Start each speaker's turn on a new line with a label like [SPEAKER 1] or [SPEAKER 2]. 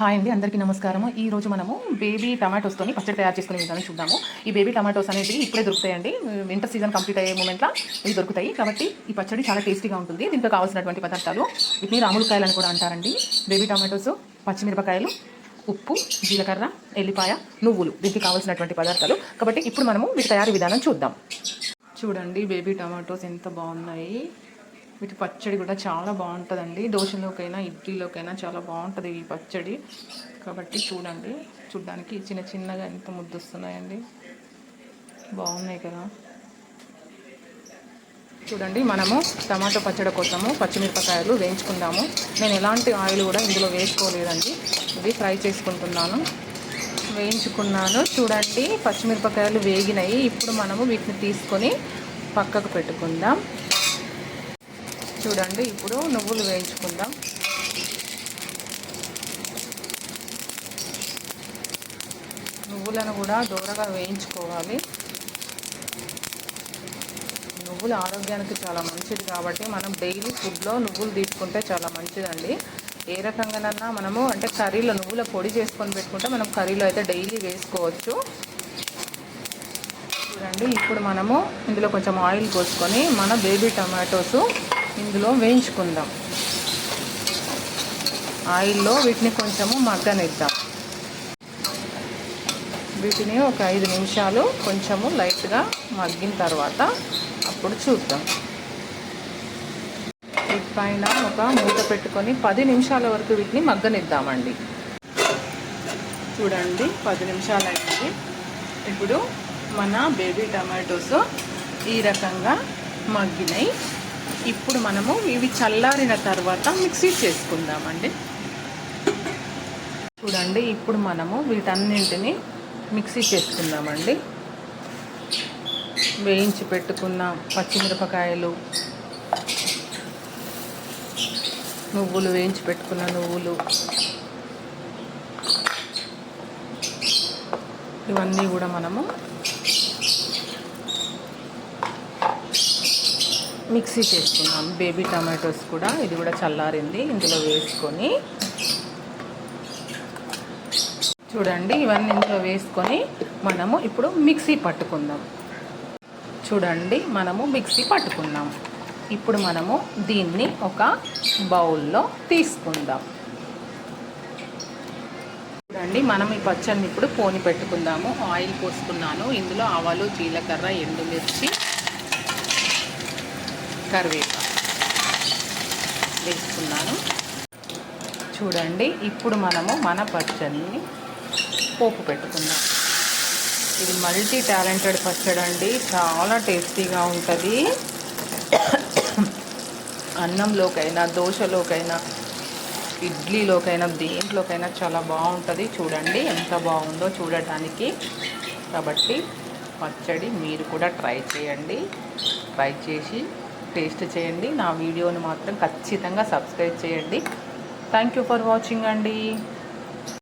[SPEAKER 1] Hi అండి, అందరికీ నమస్కారము. ఈ రోజు మనము బేబీ టమాటోస్తో పచ్చడి తయారు చేసుకునే విధానం చూద్దాము. ఈ బేబీ టమాటోస్ అనేది ఇప్పుడే దొరుకుతాయండి. వింటర్ సీజన్ కంప్లీట్ అయ్యే మూమెంట్లో ఇవి దొరుకుతాయి. కాబట్టి ఈ పచ్చడి చాలా టేస్టీగా ఉంటుంది. దీంట్లో కావాల్సినటువంటి పదార్థాలు వీటిని రాములకాయలు అని కూడా అంటారండి. బేబీ టమాటోస్, పచ్చిమిరపకాయలు, ఉప్పు, జీలకర్ర, ఎల్లిపాయ, నువ్వులు దీనికి కావాల్సినటువంటి పదార్థాలు. కాబట్టి ఇప్పుడు మనము వీటి తయారీ విధానం చూద్దాం. చూడండి బేబీ టమాటోస్ ఎంత బాగున్నాయి. వీటి పచ్చడి కూడా చాలా బాగుంటుందండి. దోశలోకైనా ఇడ్లీలోకైనా చాలా బాగుంటుంది ఈ పచ్చడి. కాబట్టి చూడండి, చూడడానికి చిన్న చిన్నగా ఎంత ముద్దొస్తున్నాయండి, బాగున్నాయి కదా. చూడండి, మనము టమాటో పచ్చడి కోసము పచ్చిమిరపకాయలు వేయించుకుందాము. నేను ఎలాంటి ఆయిల్ కూడా ఇందులో వేసుకోలేదండి, ఇవి ఫ్రై చేసుకుంటున్నాను. వేయించుకున్నాను. చూడండి, పచ్చిమిరపకాయలు వేగినాయి. ఇప్పుడు మనము వీటిని తీసుకొని పక్కకు పెట్టుకుందాం. చూడండి, ఇప్పుడు నువ్వులు వేయించుకుందాం. నువ్వులను కూడా దూరగా వేయించుకోవాలి. నువ్వులు ఆరోగ్యానికి చాలా మంచిది కాబట్టి మనం డైలీ ఫుడ్లో నువ్వులు తీసుకుంటే చాలా మంచిదండి. ఏ రకంగానన్నా మనము అంటే కర్రీలో నువ్వుల పొడి చేసుకొని పెట్టుకుంటే మనం కర్రీలో అయితే డైలీ వేసుకోవచ్చు. చూడండి, ఇప్పుడు మనము ఇందులో కొంచెం ఆయిల్ పోసుకొని మన బేబీ టమాటోస్ ఇందులో వేయించుకుందాం. ఆయిల్లో వీటిని కొంచెము మగ్గనిద్దాం. వీటిని ఒక 5 నిమిషాలు కొంచెము లైట్గా మగ్గిన తర్వాత అప్పుడు చూద్దాం. వీటిపైన ఒక మూత పెట్టుకొని 10 నిమిషాల వరకు వీటిని మగ్గనిద్దామండి. చూడండి, 10 నిమిషాలు అయింది. ఇప్పుడు మన బేబీ టమాటోస్ ఈ రకంగా మగ్గినాయి. ఇప్పుడు మనము ఇవి చల్లారిన తర్వాత మిక్సీ చేసుకుందామండి. చూడండి, ఇప్పుడు మనము వీటన్నింటినీ మిక్సీ చేసుకుందామండి. వేయించి పెట్టుకున్న పచ్చిమిరపకాయలు, నువ్వులు, వేయించి పెట్టుకున్న నువ్వులు, ఇవన్నీ కూడా మనము మిక్సీ చేసుకున్నాం. బేబీ టమాటోస్ కూడా, ఇది కూడా చల్లారింది, ఇందులో వేసుకొని చూడండి, ఇవన్నీ ఇందులో వేసుకొని మనము ఇప్పుడు మిక్సీ పట్టుకుందాం. చూడండి, మనము మిక్సీ పట్టుకున్నాం. ఇప్పుడు మనము దీన్ని ఒక బౌల్లో తీసుకుందాం. చూడండి, మనం ఈ పచ్చడిని ఇప్పుడు పోని పెట్టుకుందాము. ఆయిల్ పోసుకున్నాను. ఇందులో ఆవాలు, జీలకర్ర, ఎండుమిర్చి, కరివేపాకు వేసుకున్నాను. చూడండి, ఇప్పుడు మనము మన పచ్చడిని పోపు పెట్టుకుందాం. ఇది మల్టీ టాలెంటెడ్ పచ్చడి అండి, చాలా టేస్టీగా ఉంటుంది. అన్నంలోకైనా, దోశలోకైనా, ఇడ్లీలోకైనా, దేంట్లోకైనా చాలా బాగుంటుంది. చూడండి ఎంత బాగుందో చూడటానికి. కాబట్టి పచ్చడి మీరు కూడా ట్రై చేయండి. ట్రై చేసి టేస్ట్ చేయండి. నా వీడియోని మాత్రం ఖచ్చితంగా సబ్స్క్రైబ్ చేయండి. థ్యాంక్ యూ ఫర్ వాచింగ్ అండి.